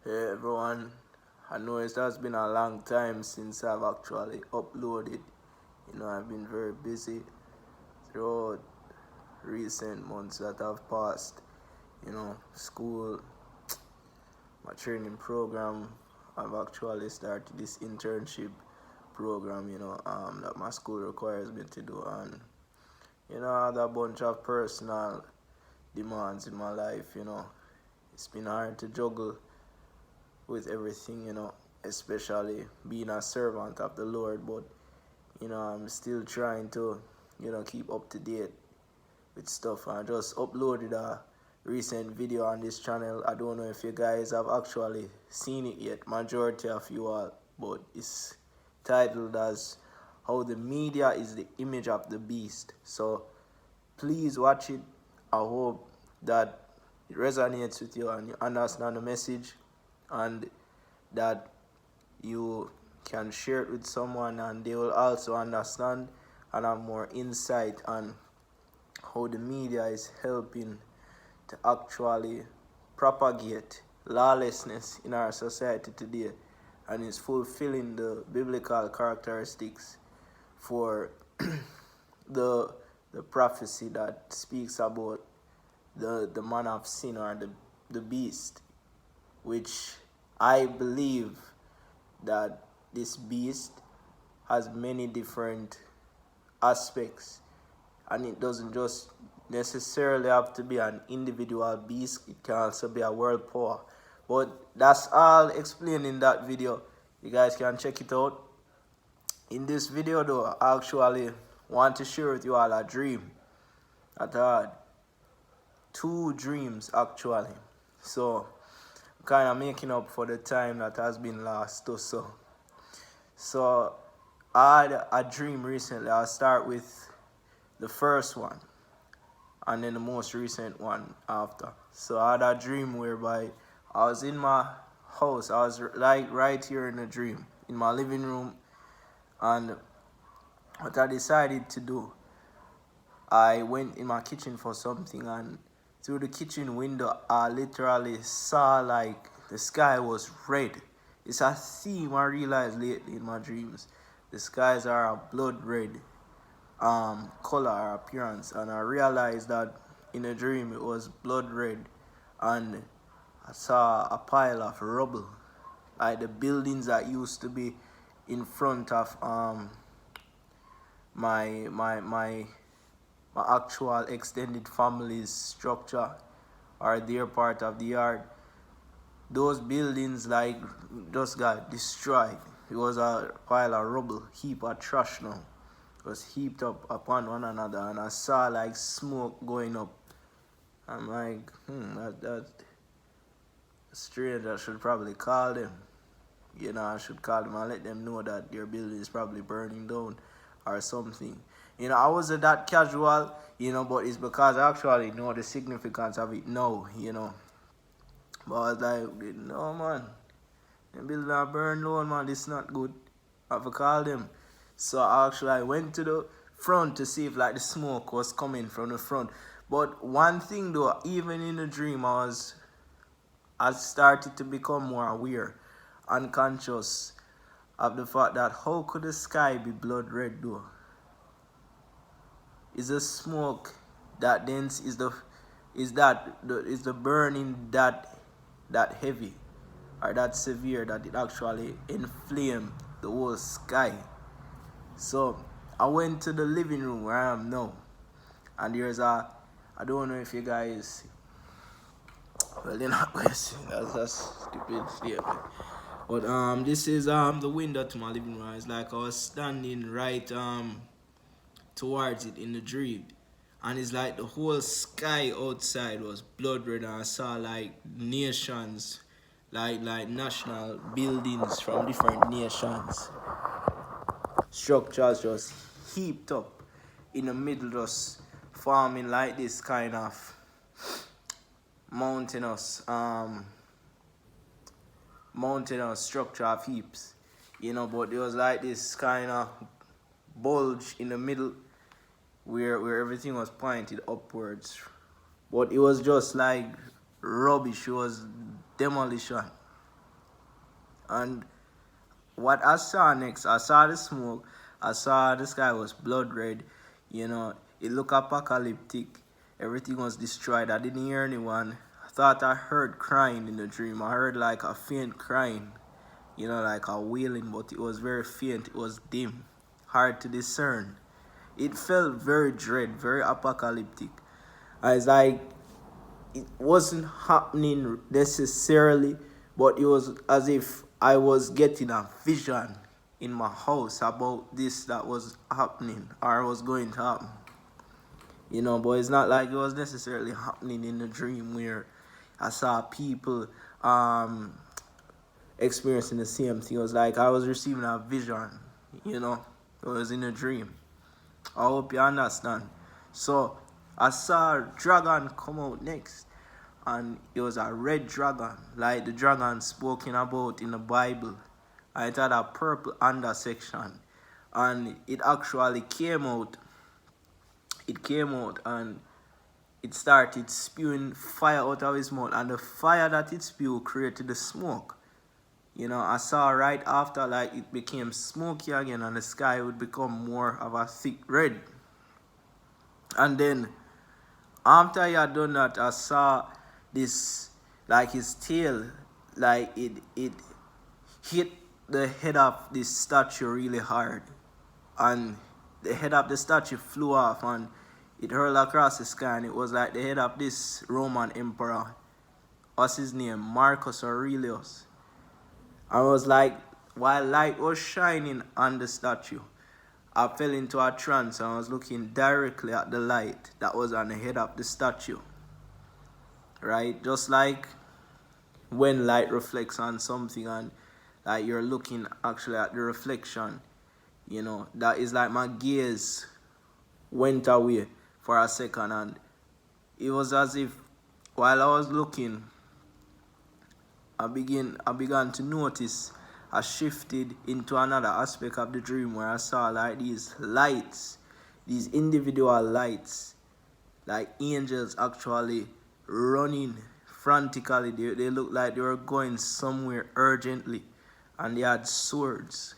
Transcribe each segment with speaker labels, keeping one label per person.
Speaker 1: Hey everyone, I know it has been a long time since I've actually uploaded. I've been very busy throughout recent months that have passed. School, my training program. I've actually started this internship program, that my school requires me to do. And, I had a bunch of personal demands in my life, It's been hard to juggle with everything, especially being a servant of the Lord. But, I'm still trying to, keep up to date with stuff. I just uploaded a recent video on this channel. I don't know if you guys have actually seen it yet, majority of you all, but it's titled as How the Media is the Image of the Beast. So please watch it. I hope that it resonates with you and you understand the message, and that you can share it with someone and they will also understand and have more insight on how the media is helping to actually propagate lawlessness in our society today, and is fulfilling the biblical characteristics for the prophecy that speaks about the man of sin, or the beast, which I believe that this beast has many different aspects, and it doesn't just necessarily have to be an individual beast. It can also be a world power. But that's all explained in that video. You guys can check it out. In this video though, I actually want to share with you all a dream that I had. Two dreams actually. So I'm kind of making up for the time that has been lost or so. So I had a dream recently. I'll start with the first one and then the most recent one after. So I had a dream whereby I was in my house. I was like right here in the dream, in my living room, and what I decided to do, I went in my kitchen for something, and through the kitchen window I literally saw like the sky was red. It's a theme I realized lately in my dreams. The skies are a blood red color or appearance, and I realized that in a dream it was blood red, and I saw a pile of rubble, like the buildings that used to be in front of my actual extended family's structure, or their part of the yard. Those buildings like just got destroyed. It was a pile of rubble, heap of trash now. It was heaped up upon one another, and I saw like smoke going up. I'm like, that's strange. I should probably call them. I should call them and let them know that their building is probably burning down or something. I wasn't that casual, but it's because I actually know the significance of it now, But I was like, no man, the building are burned down, man, this is not good. I have to call them. So I went to the front to see if like the smoke was coming from the front. But one thing though, even in the dream, I started to become more aware and conscious of the fact that how could the sky be blood red though? Is the smoke that dense? Is the burning that heavy or that severe that it actually inflamed the whole sky? So I went to the living room where I am now, and I don't know if you guys, well, they're not going to see, that's a stupid statement. But this is the window to my living room. It's like I was standing right towards it in the dream, and it's like the whole sky outside was blood red, and I saw like nations, like national buildings from different nations, structures just heaped up in the middle, just forming like this kind of mountainous structure of heaps, but there was like this kind of bulge in the middle where everything was pointed upwards. But it was just like rubbish, it was demolition. And what I saw next, I saw the smoke, I saw the sky was blood red, it looked apocalyptic, everything was destroyed. I didn't hear anyone. I thought I heard crying in the dream. I heard like a faint crying, like a wailing, but it was very faint, it was dim, hard to discern. It felt very dread, very apocalyptic. I was like, it wasn't happening necessarily, but it was as if I was getting a vision in my house about this that was happening or was going to happen. But it's not like it was necessarily happening in the dream where I saw people experiencing the same thing. It was like I was receiving a vision, it was in a dream. I hope you understand. So I saw a dragon come out next, and it was a red dragon, like the dragon spoken about in the Bible. And it had a purple undersection, and it actually came out. It came out and it started spewing fire out of his mouth, and the fire that it spewed created the smoke. I saw right after, like, it became smoky again, and the sky would become more of a thick red. And then after he had done that, I saw this, like, his tail, like it hit the head of this statue really hard, and the head of the statue flew off and it hurled across the sky, and it was like the head of this Roman emperor. What's his name? Marcus Aurelius. I was like, while light was shining on the statue, I fell into a trance and I was looking directly at the light that was on the head of the statue. Right? Just like when light reflects on something and like you're looking actually at the reflection, that is like my gaze went away for a second, and it was as if while I was looking, I began to notice I shifted into another aspect of the dream where I saw like these lights, these individual lights, like angels actually running frantically. They looked like they were going somewhere urgently, and they had swords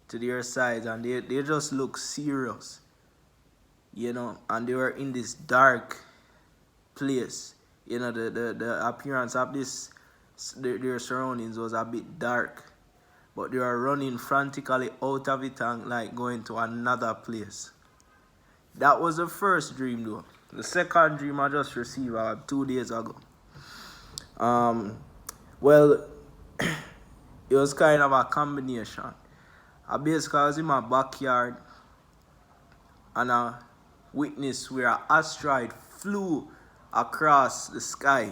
Speaker 1: to their sides, and they just looked serious, and they were in this dark place. The appearance of their surroundings was a bit dark, but they were running frantically out of it and like going to another place. That was the first dream though. The second dream I just received 2 days ago. Well, it was kind of a combination. I basically was in my backyard and I witnessed where an asteroid flew across the sky.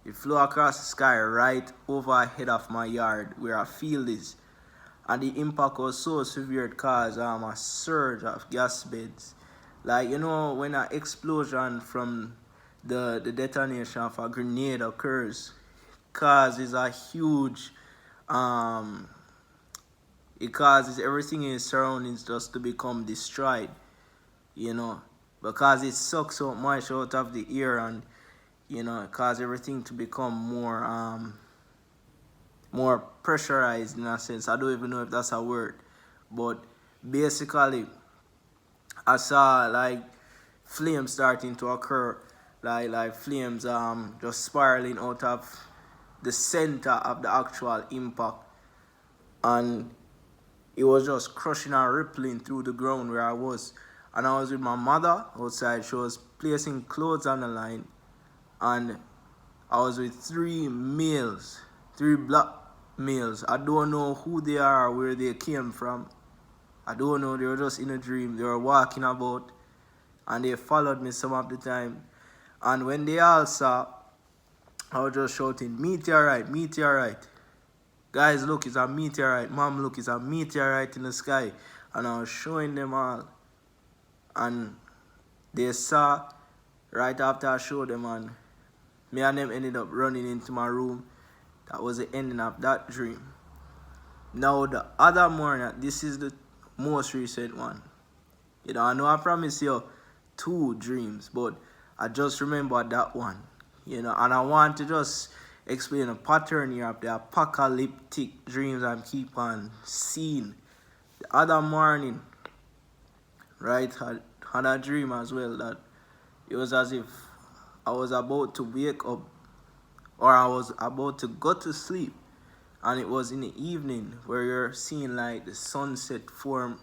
Speaker 1: It flew across the sky right overhead of my yard where a field is. And the impact was so severe it caused a surge of gas beds. Like, when an explosion from the detonation of a grenade occurs, causes a huge, it causes everything in its surroundings just to become destroyed, because it sucks so much out of the air, and, it causes everything to become more pressurized in a sense. I don't even know if that's a word, but basically I saw like flames starting to occur, like flames just spiraling out of the center of the actual impact, and it was just crushing and rippling through the ground where I was. And I was with my mother outside. She was placing clothes on the line, and I was with 3 males, 3 black males. I don't know who they are or where they came from. I don't know. They were just in a dream. They were walking about, and they followed me some of the time. And when they all saw, I was just shouting, "Meteorite, meteorite. Guys, look, it's a meteorite. Mom, look, it's a meteorite in the sky." And I was showing them all. And they saw right after I showed them, and me and them ended up running into my room. That was the ending of that dream. Now, the other morning, this is the most recent one. I know I promised you 2 dreams, but I just remembered that one. And I want to just explain a pattern here of the apocalyptic dreams I keep on seeing. The other morning, right, had a dream as well that it was as if I was about to wake up or I was about to go to sleep, and it was in the evening where you're seeing like the sunset form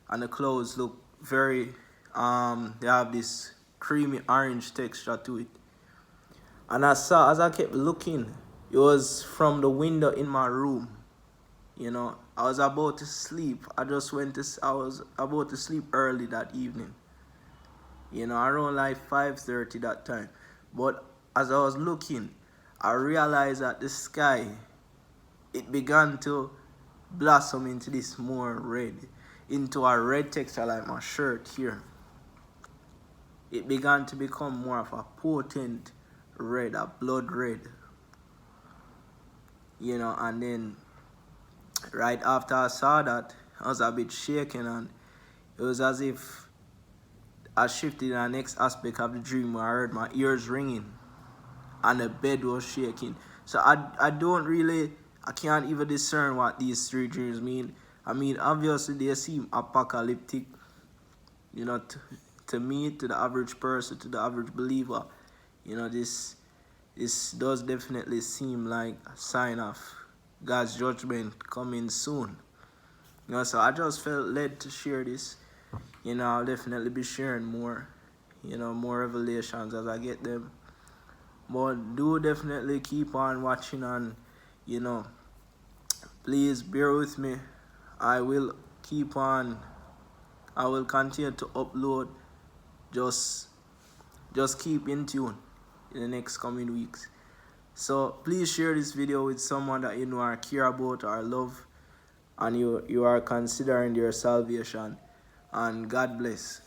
Speaker 1: and the clouds look very they have this creamy orange texture to it. And as I kept looking, it was from the window in my room. You know, I was about to sleep. I was about to sleep early that evening. You know, around like 5:30 that time. But as I was looking, I realized that the sky, it began to blossom into this more red, into a red texture like my shirt here. It began to become more of a potent red, a blood red. You know, and then right after I saw that, I was a bit shaken, and it was as if I shifted in the next aspect of the dream where I heard my ears ringing and the bed was shaking. So I can't even discern what these three dreams mean. I mean, obviously they seem apocalyptic, you know, to me, to the average person, to the average believer. You know, this does definitely seem like a sign of God's judgment coming soon. You know, so I just felt led to share this. You know, I'll definitely be sharing more, you know, more revelations as I get them. But do definitely keep on watching, and, you know, please bear with me. I will continue to upload. Just keep in tune in the next coming weeks. So please share this video with someone that you know or care about or love, and you are considering their salvation. And God bless.